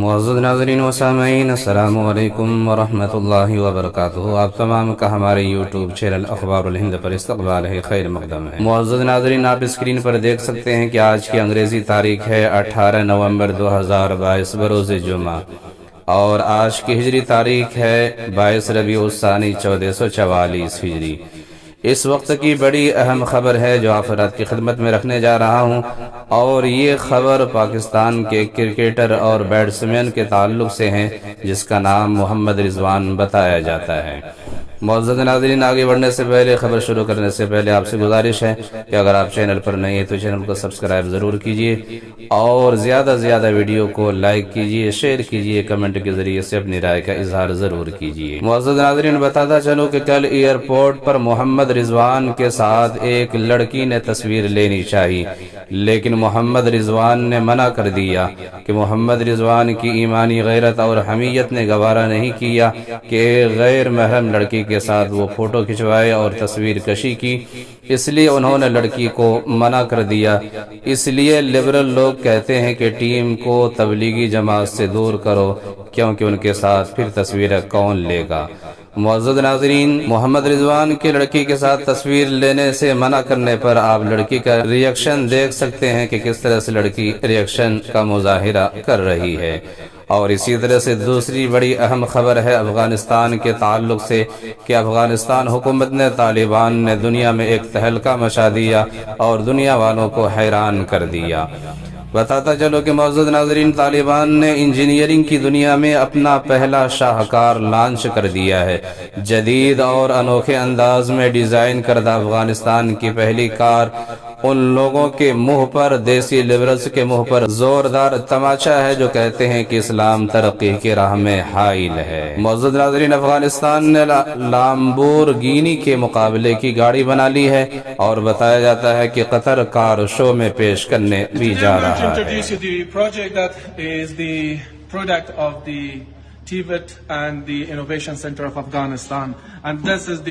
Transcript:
معزز ناظرین و سامعین، السلام علیکم ورحمۃ اللہ وبرکاتہ۔ آپ تمام کا ہمارے یوٹیوب چینل اخبار الہند پر استقبال ہے، خیر مقدم ہے۔ معزز ناظرین، آپ اسکرین پر دیکھ سکتے ہیں کہ آج کی انگریزی تاریخ ہے 18 نومبر 2022 بروز جمعہ، اور آج کی ہجری تاریخ ہے 22 ربیع الثانی 1444 ہجری۔ اس وقت کی بڑی اہم خبر ہے جو آپ کی خدمت میں رکھنے جا رہا ہوں، اور یہ خبر پاکستان کے کرکٹر اور بیٹسمین کے تعلق سے ہے جس کا نام محمد رضوان بتایا جاتا ہے۔ معزز ناظرین، آگے بڑھنے سے پہلے، خبر شروع کرنے سے پہلے آپ سے گزارش ہے کہ اگر آپ چینل پر نئے ہیں تو چینل کو سبسکرائب ضرور کیجئے، اور زیادہ سے زیادہ ویڈیو کو لائک کیجئے، شیئر کیجئے، کمنٹ کے ذریعے سے اپنی رائے کا اظہار ضرور کیجئے۔ معزز ناظرین، بتاتا چلوں کہ کل ایئرپورٹ پر محمد رضوان کے ساتھ ایک لڑکی نے تصویر لینی چاہی، لیکن محمد رضوان نے منع کر دیا کہ محمد رضوان کی ایمانی غیرت اور حمیت نے گوارا نہیں کیا کہ ایک غیر محرم لڑکی کے ساتھ وہ فوٹو کھنچوائے اور تصویر کشی کی، اس لیے انہوں نے لڑکی کو منع کر دیا۔ اس لیے لبرل لوگ کہتے ہیں کہ ٹیم کو تبلیغی جماعت سے دور کرو، کیونکہ ان کے ساتھ پھر تصویریں کون لے گا۔ معزز ناظرین، محمد رضوان کی لڑکی کے ساتھ تصویر لینے سے منع کرنے پر آپ لڑکی کا ریئیکشن دیکھ سکتے ہیں کہ کس طرح سے لڑکی ریئیکشن کا مظاہرہ کر رہی ہے۔ اور اسی طرح سے دوسری بڑی اہم خبر ہے افغانستان کے تعلق سے کہ افغانستان حکومت نے، طالبان نے دنیا میں ایک تہلکہ مچا دیا اور دنیا والوں کو حیران کر دیا۔ بتاتا چلو کہ معزز ناظرین، طالبان نے انجینئرنگ کی دنیا میں اپنا پہلا شاہکار لانچ کر دیا ہے۔ جدید اور انوکھے انداز میں ڈیزائن کردہ افغانستان کی پہلی کار ان لوگوں کے منہ پر، دیسی لبرلز کے منہ پر زوردار تماچا ہے جو کہتے ہیں کہ اسلام ترقی کی راہ میں حائل ہے۔ معزز ناظرین، افغانستان نے لامبورگینی کے مقابلے کی گاڑی بنا لی ہے، اور بتایا جاتا ہے کہ قطر کار شو میں پیش کرنے بھی جا رہا ہے۔ Introduce you the project that is the product of the TVET and the Innovation Center of Afghanistan, and this is the